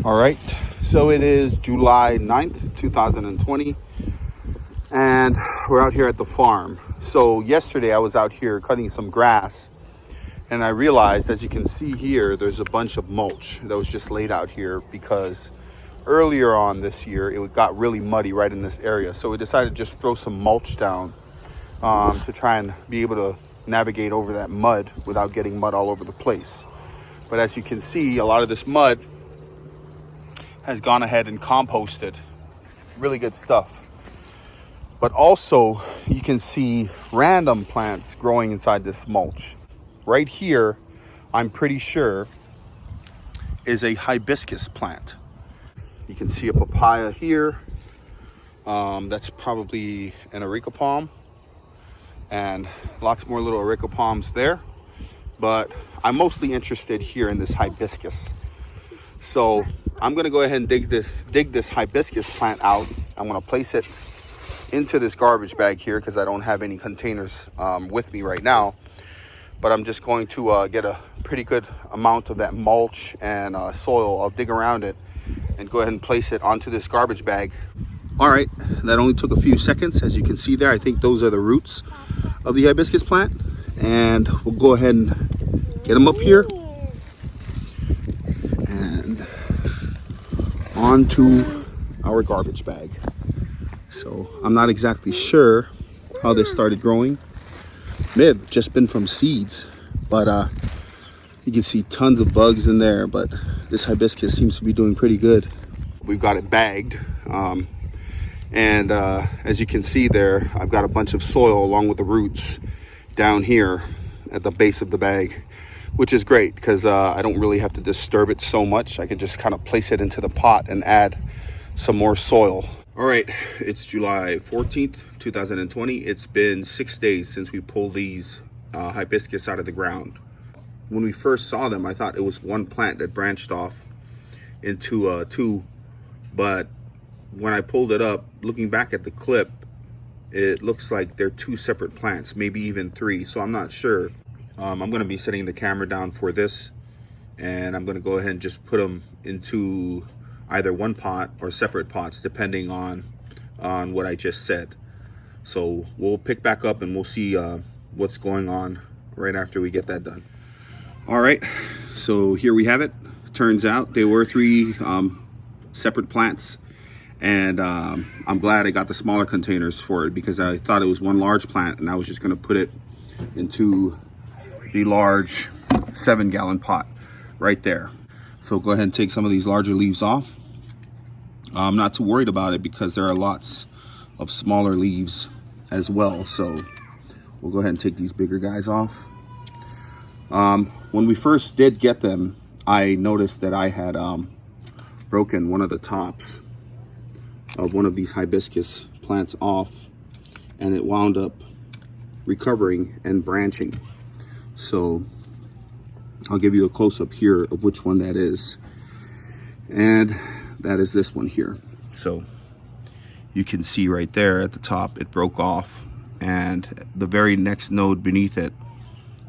All right, so it is July 9th, 2020, and we're out here at the farm. So yesterday I was out here cutting some grass, and I realized, as you can see here, there's a bunch of mulch that was just laid out here because earlier on this year it got really muddy right in this area. So we decided to just throw some mulch down to try and be able to navigate over that mud without getting mud all over the place. But as you can see, a lot of this mud has gone ahead and composted. Really good stuff. But also you can see random plants growing inside this mulch. Right here, I'm pretty sure, is a hibiscus plant. You can see a papaya here. That's probably an areca palm, and lots more little areca palms there. But I'm mostly interested here in this hibiscus. So I'm gonna go ahead and dig this hibiscus plant out. I'm gonna place it into this garbage bag here because I don't have any containers with me right now. But I'm just going to get a pretty good amount of that mulch and soil. I'll dig around it and go ahead and place it onto this garbage bag. All right, that only took a few seconds. As you can see there, I think those are the roots of the hibiscus plant. And we'll go ahead and get them up here and onto our garbage bag. So I'm not exactly sure how they started growing. May have just been from seeds, but you can see tons of bugs in there, but this hibiscus seems to be doing pretty good. We've got it bagged, and as you can see there, I've got a bunch of soil along with the roots down here at the base of the bag, which is great because I don't really have to disturb it so much. I can just kind of place it into the pot and add some more soil. All right, it's July 14th, 2020. It's been 6 days since we pulled these hibiscus out of the ground. When we first saw them, I thought it was one plant that branched off into two, but when I pulled it up, looking back at the clip, it looks like they're two separate plants, maybe even three, so I'm not sure. I'm gonna be setting the camera down for this, and I'm gonna go ahead and just put them into either one pot or separate pots, depending on what I just said. So we'll pick back up and we'll see what's going on right after we get that done. All right, so here we have it. Turns out they were three separate plants, and I'm glad I got the smaller containers for it because I thought it was one large plant and I was just gonna put it into the large 7-gallon pot right there. So go ahead and take some of these larger leaves off. I'm not too worried about it because there are lots of smaller leaves as well. So we'll go ahead and take these bigger guys off. When we first did get them, I noticed that I had broken one of the tops of one of these hibiscus plants off, and it wound up recovering and branching. So I'll give you a close-up here of which one that is, and that is this one here. So you can see right there at the top it broke off, and the very next node beneath it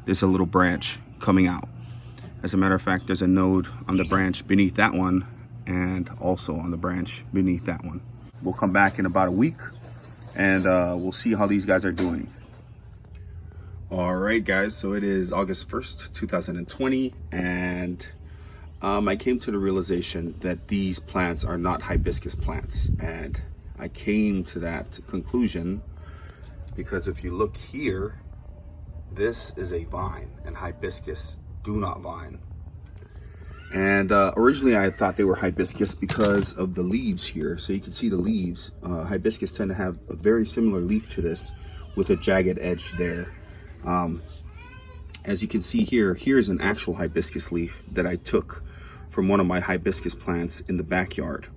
is a little branch coming out. As a matter of fact, there's a node on the branch beneath that one and also on the branch beneath that one. We'll come back in about a week and we'll see how these guys are doing. All right, guys, so it is August 1st, 2020, and I came to the realization that these plants are not hibiscus plants. And I came to that conclusion because if you look here, this is a vine, and hibiscus do not vine. And originally I thought they were hibiscus because of the leaves here. So you can see the leaves. Hibiscus tend to have a very similar leaf to this with a jagged edge there. As you can see here, here's an actual hibiscus leaf that I took from one of my hibiscus plants in the backyard.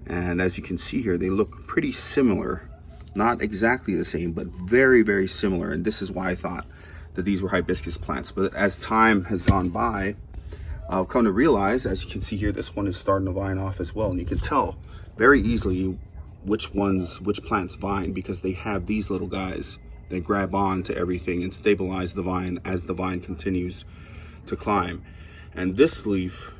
And as you can see here, they look pretty similar. Not exactly the same, but very, very similar. And this is why I thought that these were hibiscus plants. But as time has gone by, I've come to realize, as you can see here, this one is starting to vine off as well. And you can tell very easily which plants vine because they have these little guys that grab on to everything and stabilize the vine as the vine continues to climb. And this leaf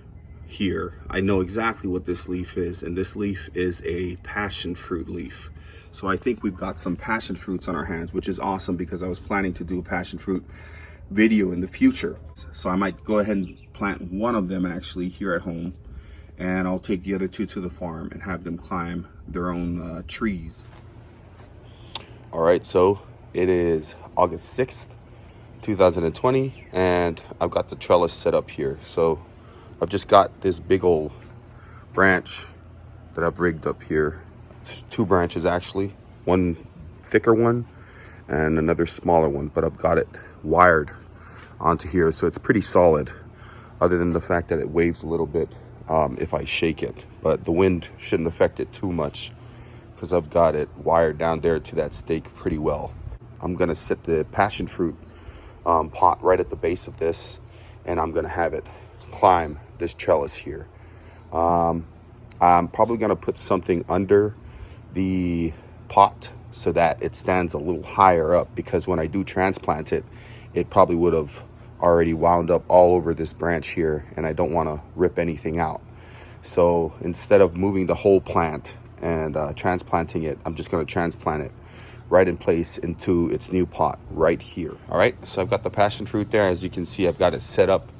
here, I know exactly what this leaf is, and this leaf is a passion fruit leaf. So I think we've got some passion fruits on our hands, which is awesome because I was planning to do a passion fruit video in the future. So I might go ahead and plant one of them actually here at home, and I'll take the other two to the farm and have them climb their own trees. All right, so it is August 6th, 2020, and I've got the trellis set up here. So I've just got this big old branch that I've rigged up here. It's two branches actually, one thicker one and another smaller one, but I've got it wired onto here, so it's pretty solid, other than the fact that it waves a little bit if I shake it, but the wind shouldn't affect it too much because I've got it wired down there to that stake pretty well. I'm gonna set the passion fruit pot right at the base of this, and I'm gonna have it climb this trellis here. I'm probably gonna put something under the pot so that it stands a little higher up, because when I do transplant it, it probably would have already wound up all over this branch here, and I don't want to rip anything out. So instead of moving the whole plant and transplanting it, I'm just going to transplant it right in place into its new pot right here. All right, so I've got the passion fruit there. As you can see, I've got it set up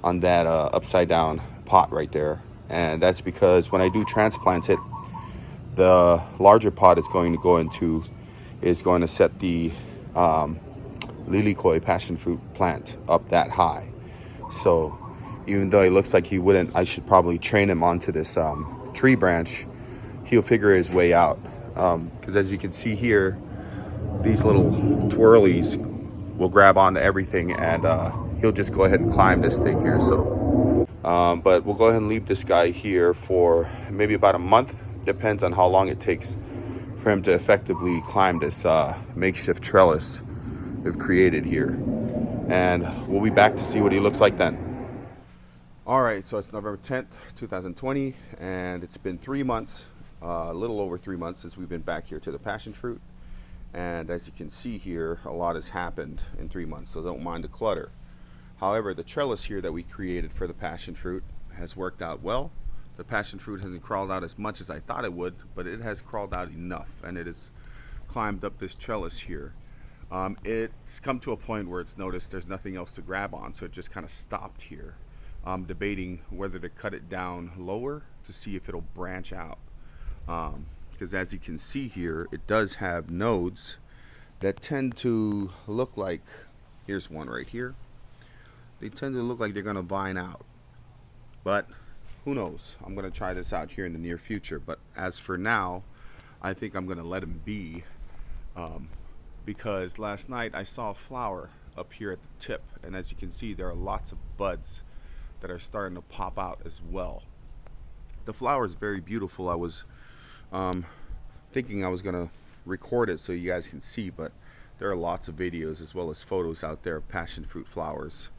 on that upside down pot right there, and that's because when I do transplant it, the larger pot is going to set the lilikoi passion fruit plant up that high. So even though it looks like he wouldn't, I should probably train him onto this tree branch, he'll figure his way out, because as you can see here, these little twirlies will grab onto everything, and he'll just go ahead and climb this thing here. So but we'll go ahead and leave this guy here for maybe about a month. Depends on how long it takes for him to effectively climb this makeshift trellis we've created here. And we'll be back to see what he looks like then. All right, so it's November 10th, 2020, and it's been 3 months, a little over 3 months since we've been back here to the passion fruit. And as you can see here, a lot has happened in 3 months, so don't mind the clutter. However, the trellis here that we created for the passion fruit has worked out well. The passion fruit hasn't crawled out as much as I thought it would, but it has crawled out enough, and it has climbed up this trellis here. It's come to a point where it's noticed there's nothing else to grab on, so it just kind of stopped here. I'm debating whether to cut it down lower to see if it'll branch out. Because as you can see here, it does have nodes that tend to look like, here's one right here. They tend to look like they're going to vine out. But who knows? I'm going to try this out here in the near future. But as for now, I think I'm going to let him be. Because last night I saw a flower up here at the tip. And as you can see, there are lots of buds that are starting to pop out as well. The flower is very beautiful. I was thinking I was going to record it so you guys can see. But there are lots of videos as well as photos out there of passion fruit flowers.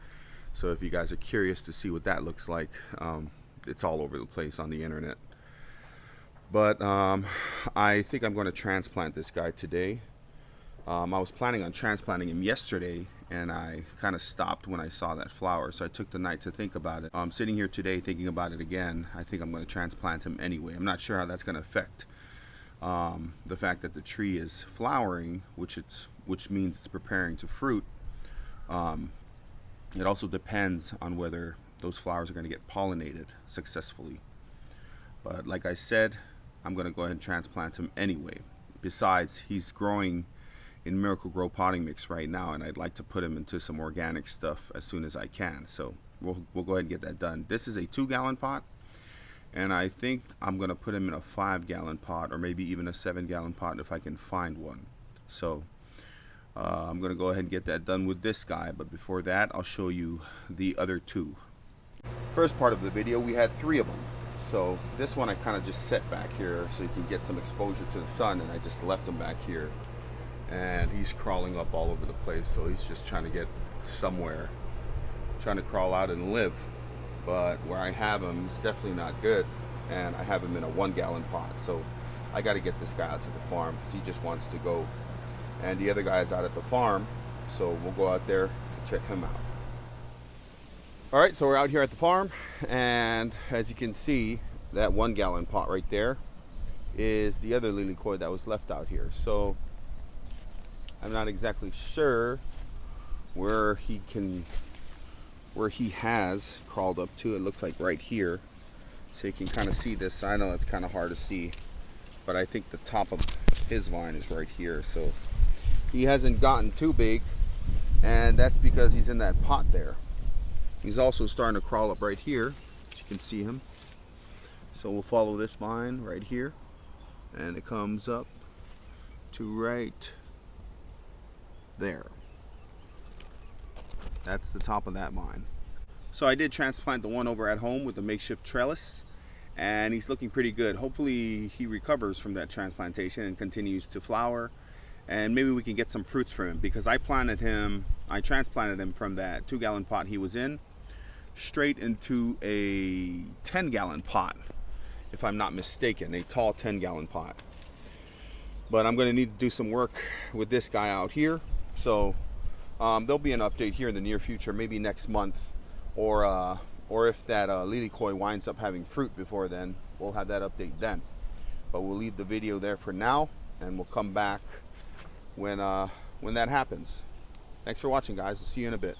So if you guys are curious to see what that looks like, it's all over the place on the internet. But I think I'm going to transplant this guy today. I was planning on transplanting him yesterday, and I kind of stopped when I saw that flower, so I took the night to think about it. I'm sitting here today thinking about it again. I think I'm going to transplant him anyway. I'm not sure how that's going to affect the fact that the tree is flowering, which means it's preparing to fruit. It also depends on whether those flowers are going to get pollinated successfully. But like I said, I'm going to go ahead and transplant him anyway. Besides, he's growing in Miracle-Gro potting mix right now, and I'd like to put him into some organic stuff as soon as I can. So we'll go ahead and get that done. This is a 2-gallon pot, and I think I'm going to put him in a 5-gallon pot, or maybe even a 7-gallon pot if I can find one. So I'm going to go ahead and get that done with this guy, but before that, I'll show you the other two. First part of the video, we had 3 of them. So this one I kind of just set back here so you can get some exposure to the sun, and I just left him back here. And he's crawling up all over the place, so he's just trying to get somewhere, trying to crawl out and live. But where I have him is definitely not good, and I have him in a 1-gallon pot. So I got to get this guy out to the farm because he just wants to go. And the other guy is out at the farm, so we'll go out there to check him out. All right, so we're out here at the farm, and as you can see, that 1 gallon pot right there is the other lilikoi that was left out here. So I'm not exactly sure where he has crawled up to. It looks like right here, so you can kind of see this. I know it's kind of hard to see, but I think the top of his vine is right here. So he hasn't gotten too big, and that's because he's in that pot there. He's also starting to crawl up right here, as you can see him. So we'll follow this vine right here, and it comes up to right there. That's the top of that vine. So I did transplant the one over at home with the makeshift trellis, and he's looking pretty good. Hopefully he recovers from that transplantation and continues to flower, and maybe we can get some fruits from him, because I transplanted him from that 2 gallon pot he was in straight into a 10 gallon pot, if I'm not mistaken, a tall 10 gallon pot. But I'm going to need to do some work with this guy out here. So there'll be an update here in the near future, maybe next month, or if that lilikoi winds up having fruit before then, we'll have that update then. But we'll leave the video there for now, and we'll come back when that happens. Thanks for watching, guys. We'll see you in a bit.